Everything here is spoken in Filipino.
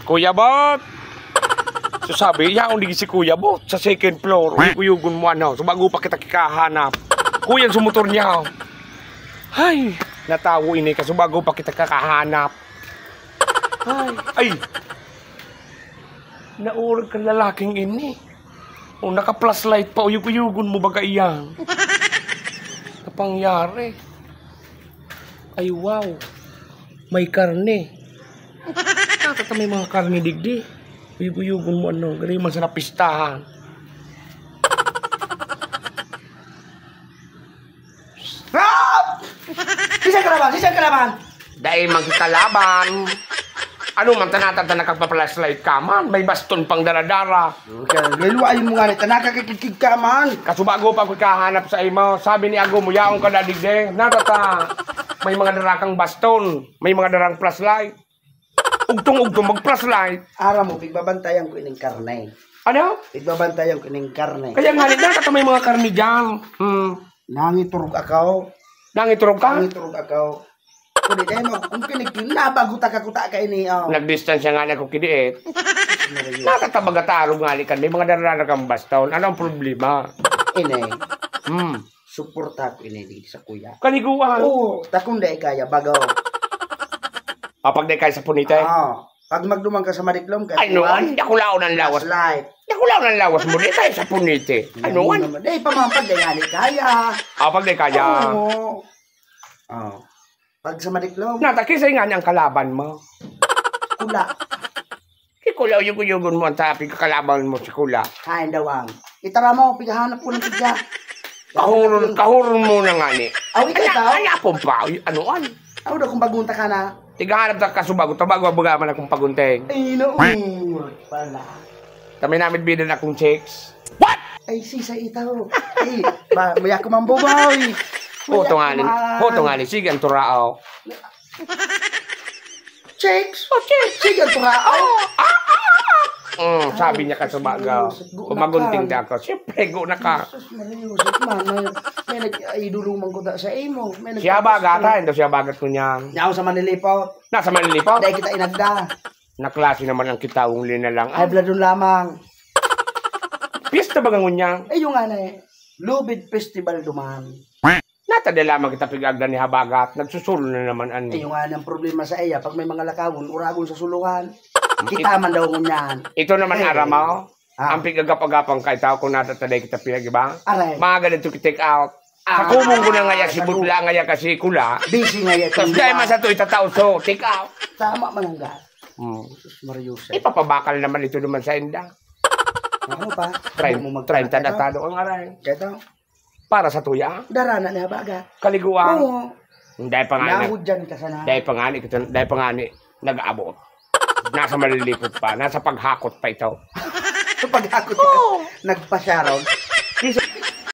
Kuya Bot! So sabi, yaon di si Kuya Bot sa second floor. Kuyugon mo ano. So bago pa kita kikahanap. Kuya sa motor niya. Ay, natawo ini ka. So bago pa kita kakahanap. Ay. Naurag ka lalaking ini. O naka-plus light pa. Uyug-uyugon mo baga iyang. Napangyari. Ay wow. May karne. Nakata may mga karne digdi. Uyug-uyugon mo ano. Gano'y man sa napistahan. Stop! Sisang kalaban! Sisang kalaban! Dahil magkikalaban. Ano man tanatanta nakagpa-flashlight ka man. May baston pang daradara. Galuayin mo nga nito. Nakakikikig ka man. Kasubago pa ko kahanap sa imo. Sabi ni Ago mo, yaong ka dadigde. Natata. May mga darakang baston. May mga darang flashlight. Ugtong-ugtong mag-flashlight. Ara mo, bigbabantayan ko ining karne. Ano? Bigbabantayan ko ining karne. Kaya nga nito, kata may mga karni dyan. Nangiturog akaw. Nangiturog ka? Nangiturog akaw. Kung di mo, kung kinigin na, bago taka-kuta ka ini. Nagdistansya nga na ko kidiit. Nakatabagataro nga kan. May mga darakang baston. Ano ang problema? Ini. Suporta ko ini dito sa kuya. Kaniguan. Oo, takong di kaya, bagaw. Pag di kayo sa punite? Pag magdumang ka sa Mariklom, ay noon, nakulaw ng lawas. Nakulaw ng lawas mo, di tayo sa punite. Ay noon. Di pa mga pag di kaya. Pag di kaya. Oo. Pag sa Mariklom. Natakisay nga niyang kalaban mo. Kula. Kikulaw yung mo ang tapig kalaban mo si Kula. Kain dawang. Itara mo, pigahanap ko ng pigya. Kahurun mo na nga ni. Ikaw? Kaya po pa, anuan. Ako daw kung bagunta ka na. Tigahanap sa kasubago, tabago abugaman akong pagunteng. Ay, no. Pala. Kami namin bidan akong chicks. What? Ay, sisa itaw. Ay, maya ko mambubaw. Hoto nga ni, sige ang turao. Chicks? Sige ang turao. Sabi niya kasubagaw. Kumagunting na ako. Siyempre, go na ka. May nag-idulumang ko sa imo. Siya bagat ha, hindi siya bagat ko niyan. Yaw sa Manilipot. Nasa Manilipot? Dahil kita inagda. Naklase naman ang kitawong lina lang. Ay, bladon lamang. Pista ba gangun niya? Ay, yung nga na Lubid Festival duman. Natade lamang kita pig-agdan ni Habagat. Nagsusulo na naman ani. Ay, yung nga ng problema sa iya. Pag may mga lakawon, uragon sa suluhan. Kita man daw ngunyan. Ito naman aramaw. Ang pigagap-agapang kay tao kung natataday kita pinag-iba. Aray. Mga ganito ki-take out. Sa kumong ko na ngaya si Butla ngaya kasi Kula. Busy ngaya. Tapos dahil man sa ito itatao so, take out. Tama man ang gas. Mariusay. Ipapabakal naman ito naman sa inda. Ano pa? 30 na tado ang aray. Kaya Para sa tuya. darana na baga. Kaliguan. Oo. Dahil pangani. Nahudyan ka sana. Dahil pangani nag-aabot. Nasa malilipot pa. Nasa paghakot pa ito. Pag ako nagpasyaron.